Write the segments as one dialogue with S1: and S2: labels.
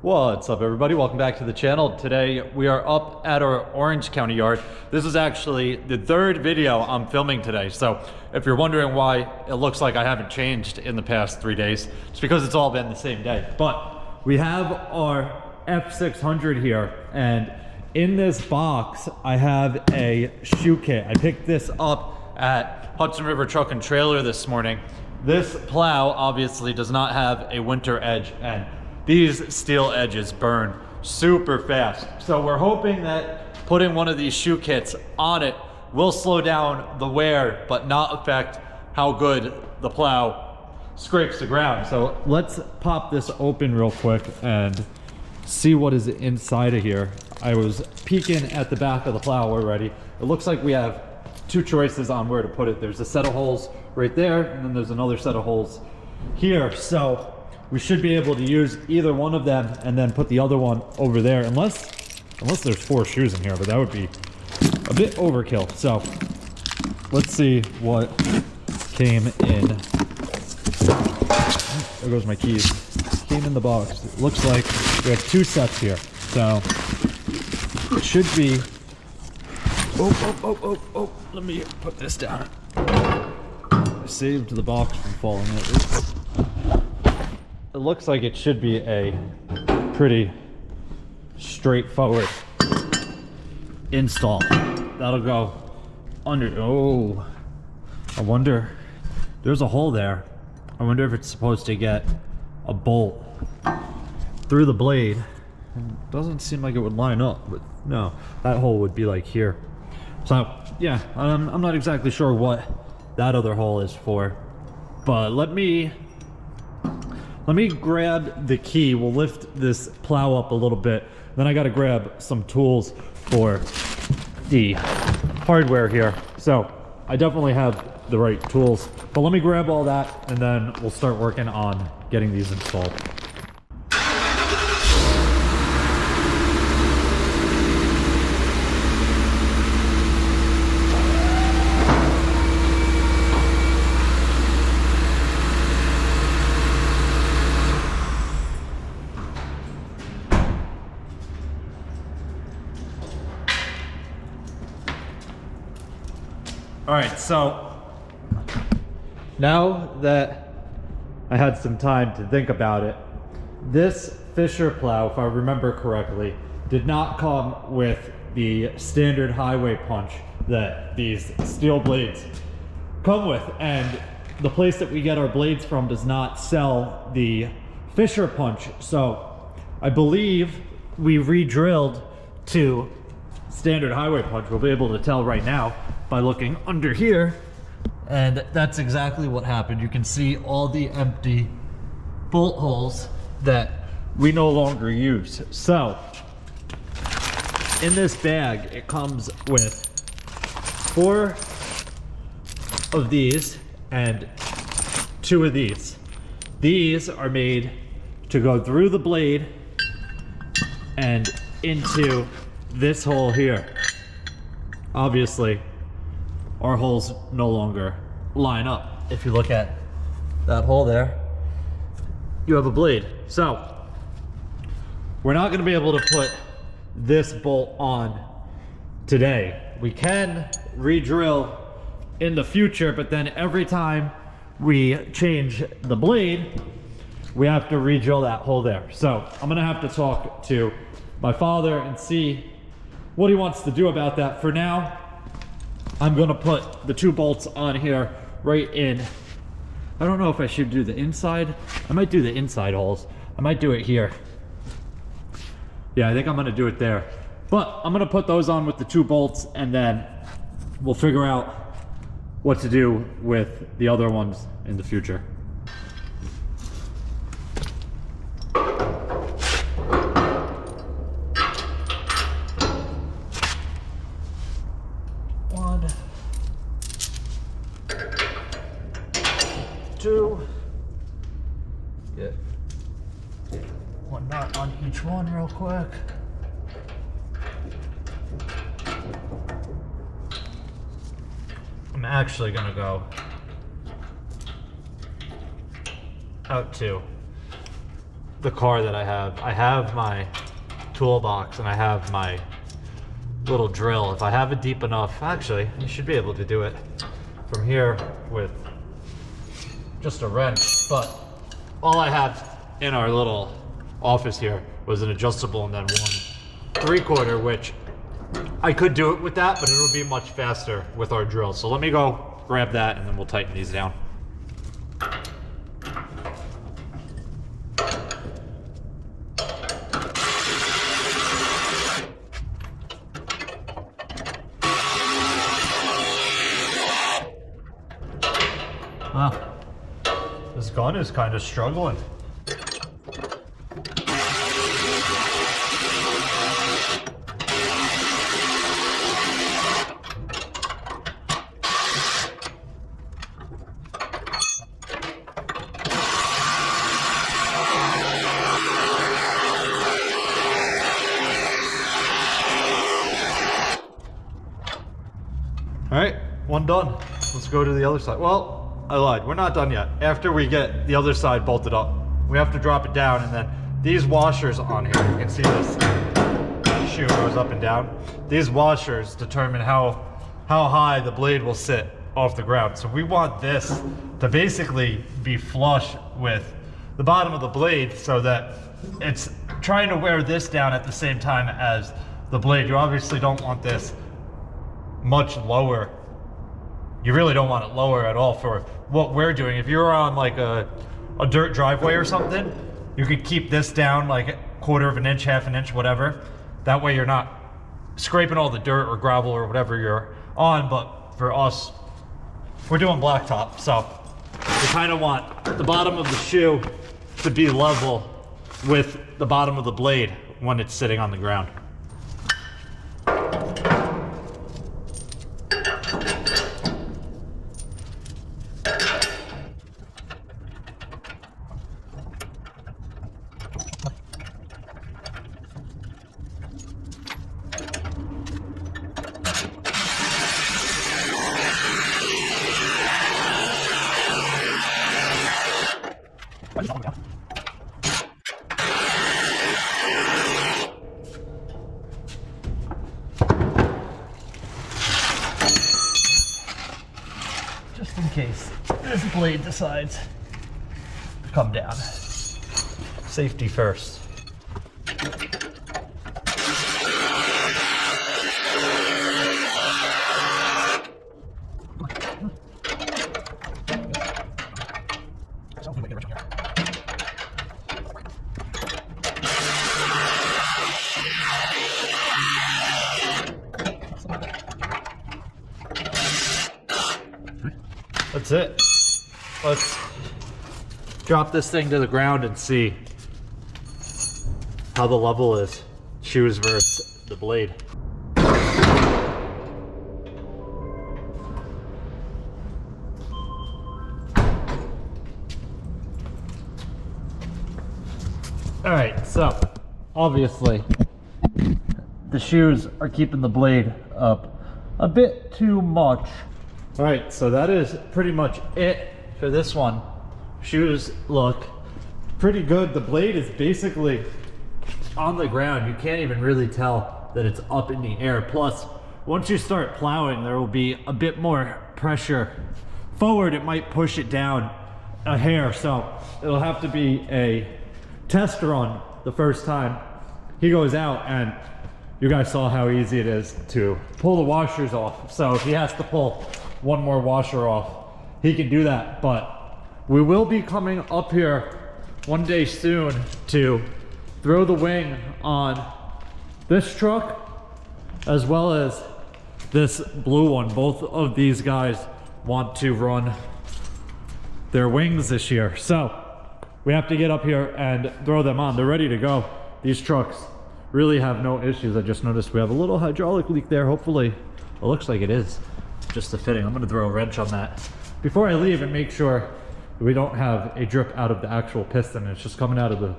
S1: What's up, everybody? Welcome back to the channel. Today we are up at our Orange County yard. This is actually the third video I'm filming today, so if you're wondering why it looks like I haven't changed in the past 3 days, it's because it's all been the same day. But we have our F600 here, and in this box I have a shoe kit. I picked this up at Hudson River Truck and Trailer this morning. This plow obviously does not have a winter edge, and these steel edges burn super fast. So we're hoping that putting one of these shoe kits on it will slow down the wear, but not affect how good the plow scrapes the ground. So let's pop this open real quick and see what is inside of here. I was peeking at the back of the plow already. It looks like we have two choices on where to put it. There's a set of holes right there, and then there's another set of holes here. So we should be able to use either one of them and then put the other one over there, unless there's 4 shoes in here, but that would be a bit overkill. So let's see what came in. There goes my keys. Came in the box. It looks like we have 2 sets here. So it should be, oh, let me put this down. I saved the box from falling over. It looks like it should be a pretty straightforward install. That'll go under. Oh, I wonder, there's a hole there. I wonder if it's supposed to get a bolt through the blade. It doesn't seem like it would line up, but no, that hole would be like here. So yeah, I'm not exactly sure what that other hole is for, but let me grab the key. We'll lift this plow up a little bit. Then I got to grab some tools for the hardware here. So I definitely have the right tools, but let me grab all that and then we'll start working on getting these installed. All right, so now that I had some time to think about it, this Fisher plow, if I remember correctly, did not come with the standard highway punch that these steel blades come with. And the place that we get our blades from does not sell the Fisher punch. So I believe we re-drilled to standard highway punch. We'll be able to tell right now by looking under here, and that's exactly what happened. You can see all the empty bolt holes that we no longer use. So in this bag it comes with 4 of these and 2 of these. These are made to go through the blade and into this hole here. Obviously our holes no longer line up. If you look at that hole there, you have a blade. So we're not going to be able to put this bolt on today. We can re-drill in the future, but then every time we change the blade, we have to re-drill that hole there. So I'm going to have to talk to my father and see what he wants to do about that. For now, I'm gonna put the 2 bolts on here right in. I don't know if I should do the inside. I might do the inside holes. I might do it here. Yeah, I think I'm gonna do it there. But I'm gonna put those on with the 2 bolts, and then we'll figure out what to do with the other ones in the future. Get 1 knot on each one real quick. I'm actually gonna go out 2. the car that I have my toolbox and I have my little drill. If I have it deep enough, actually, you should be able to do it from here with just a wrench. But all I have in our little office here was an adjustable and then 1/3, which I could do it with that, but it would be much faster with our drill. So let me go grab that and then we'll tighten these down. Wow, this gun is kind of struggling. All right, one done. Let's go to the other side. Well, I lied, we're not done yet. After we get the other side bolted up, we have to drop it down, and then these washers on here, you can see this shoe goes up and down. These washers determine how high the blade will sit off the ground. So we want this to basically be flush with the bottom of the blade so that it's trying to wear this down at the same time as the blade. You obviously don't want this much lower. You really don't want it lower at all for what we're doing. If you're on like a dirt driveway or something, you could keep this down like 1/4 of an inch, 1/2 an inch, whatever. That way you're not scraping all the dirt or gravel or whatever you're on. But for us, we're doing blacktop, so we kind of want the bottom of the shoe to be level with the bottom of the blade when it's sitting on the ground. Just in case this blade decides to come down. Safety first. That's it. Let's drop this thing to the ground and see how the level is. Shoes versus the blade. All right, so obviously the shoes are keeping the blade up a bit too much. All right, so that is pretty much it for this one. Shoes look pretty good. The blade is basically on the ground. You can't even really tell that it's up in the air. Plus, once you start plowing, there will be a bit more pressure forward. It might push it down a hair, so it'll have to be a test run the first time he goes out, and you guys saw how easy it is to pull the washers off. So if he has to pull one more washer off, he can do that. But we will be coming up here one day soon to throw the wing on this truck as well as this blue one. Both of these guys want to run their wings this year, so we have to get up here and throw them on. They're ready to go. These trucks really have no issues. I just noticed we have a little hydraulic leak there. Hopefully it looks like it is just the fitting. I'm going to throw a wrench on that before I leave and make sure we don't have a drip out of the actual piston. It's just coming out of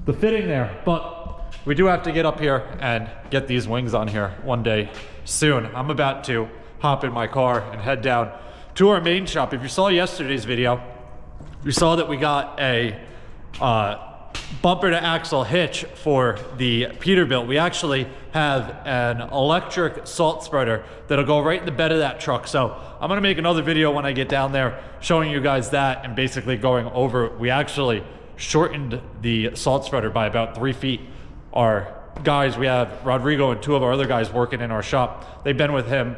S1: the fitting there. But we do have to get up here and get these wings on here one day soon. I'm about to hop in my car and head down to our main shop. If you saw yesterday's video, you saw that we got a bumper to axle hitch for the Peterbilt. We actually have an electric salt spreader that'll go right in the bed of that truck. So I'm gonna make another video when I get down there showing you guys that and basically going over. We actually shortened the salt spreader by about 3 feet. Our guys, we have Rodrigo and 2 of our other guys working in our shop. They've been with him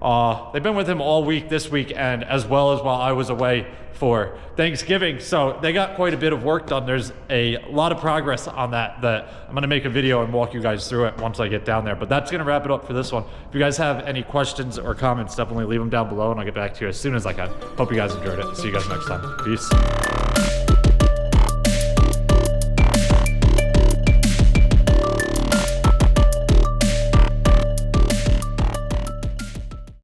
S1: all week this week, and as well as while I was away for Thanksgiving. So they got quite a bit of work done. There's a lot of progress on that I'm gonna make a video and walk you guys through it once I get down there. But that's gonna wrap it up for this one. If you guys have any questions or comments, definitely leave them down below and I'll get back to you as soon as I can. Hope you guys enjoyed it. See you guys next time. Peace.